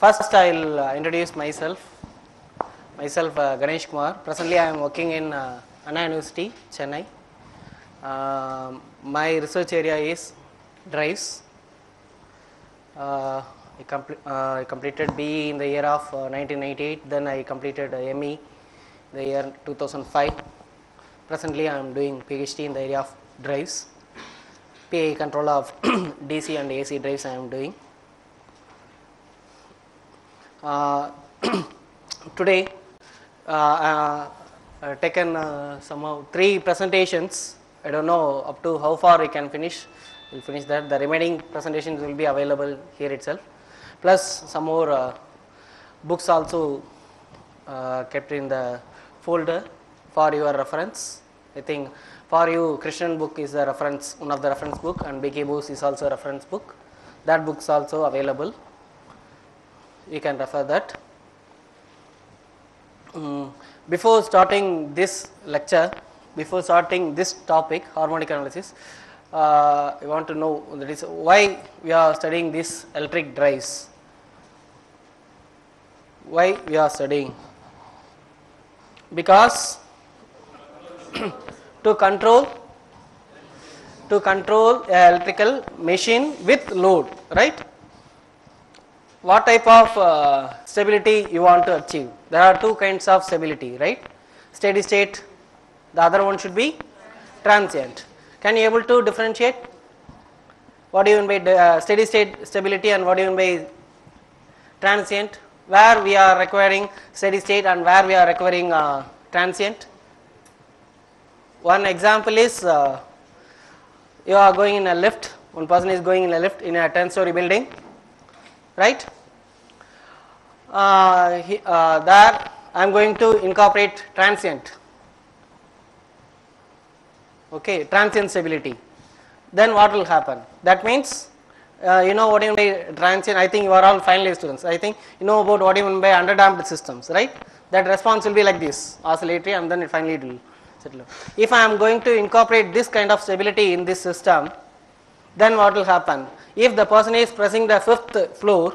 First, I will introduce myself. Myself, Ganesh Kumar. Presently, I am working in Anna University, Chennai. My research area is drives. I completed BE in the year of 1998. Then I completed ME in the year 2005. Presently, I am doing PhD in the area of drives. PI control of DC and AC drives I am doing. Today, I have taken somehow 3 presentations. I don't know up to how far we can finish. We'll finish that. The remaining presentations will be available here itself. Plus some more books also kept in the folder for your reference. I think for you, Christian book is a reference, one of the reference book, and BK Bose is also a reference book. That book is also available. You can refer that. Before starting this lecture, before starting this topic, harmonic analysis, I want to know that is why we are studying this electric drives. Why we are studying? Because to control electrical machine with load, right? What type of stability you want to achieve? There are 2 kinds of stability, right? Steady state, the other one should be transient. Can you able to differentiate? What do you mean by steady state stability and what do you mean by transient? Where we are requiring steady state and where we are requiring transient? One example is you are going in a lift, one person is going in a lift in a 10-story building, right? There I am going to incorporate transient, okay, transient stability. Then what will happen? That means you know what you mean by transient. I think you are all final year students. I think you know about what you mean by underdamped systems, right? That response will be like this, oscillatory, and then it finally will settle. If I am going to incorporate this kind of stability in this system, then what will happen? If the person is pressing the 5th floor,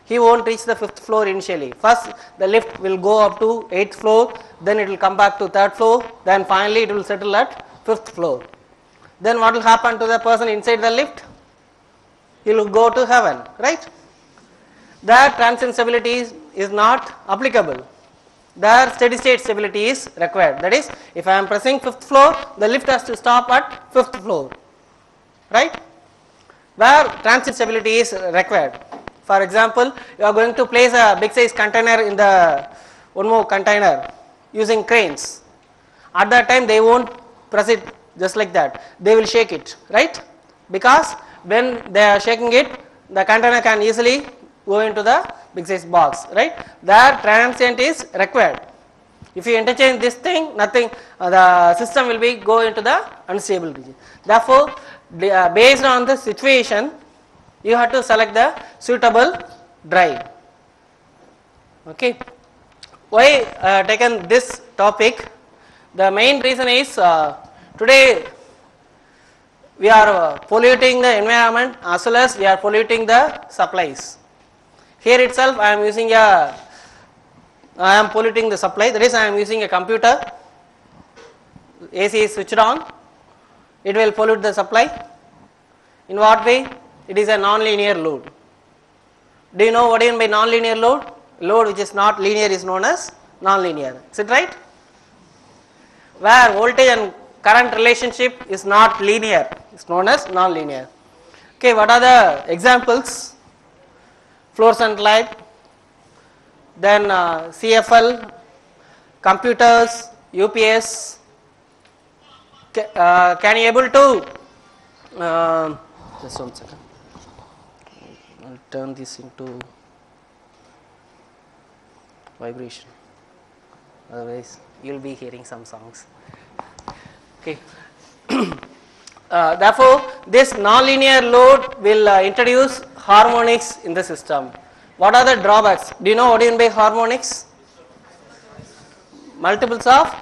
he won't reach the 5th floor initially. First, the lift will go up to 8th floor, then it will come back to 3rd floor, then finally it will settle at 5th floor. Then what will happen to the person inside the lift? He will go to heaven, right? That transient stability is not applicable. There steady state stability is required. That is, if I am pressing 5th floor, the lift has to stop at 5th floor, right? Where transient stability is required. For example, you are going to place a big size container in the one more container using cranes. At that time they won't press it just like that. They will shake it, right? Because when they are shaking it, the container can easily go into the big size box, right? There transient is required. If you interchange this thing, nothing, the system will be go into the unstable region. Therefore, based on the situation, you have to select the suitable drive. Okay. Why taken this topic? The main reason is today we are polluting the environment as well as we are polluting the supplies. Here itself I am polluting the supply, that is I am using a computer, AC is switched on, it will pollute the supply. In what way? It is a non-linear load. Do you know what do you mean by non-linear load? Load which is not linear is known as non-linear. Is it right? Where voltage and current relationship is not linear, it's known as non-linear. Okay, what are the examples? Fluorescent light, then CFL, computers, UPS. Can you able to just one second. I'll turn this into vibration. Otherwise, you'll be hearing some songs. Okay. Therefore, this nonlinear load will introduce harmonics in the system. What are the drawbacks? Do you know what do you mean by harmonics? Multiples of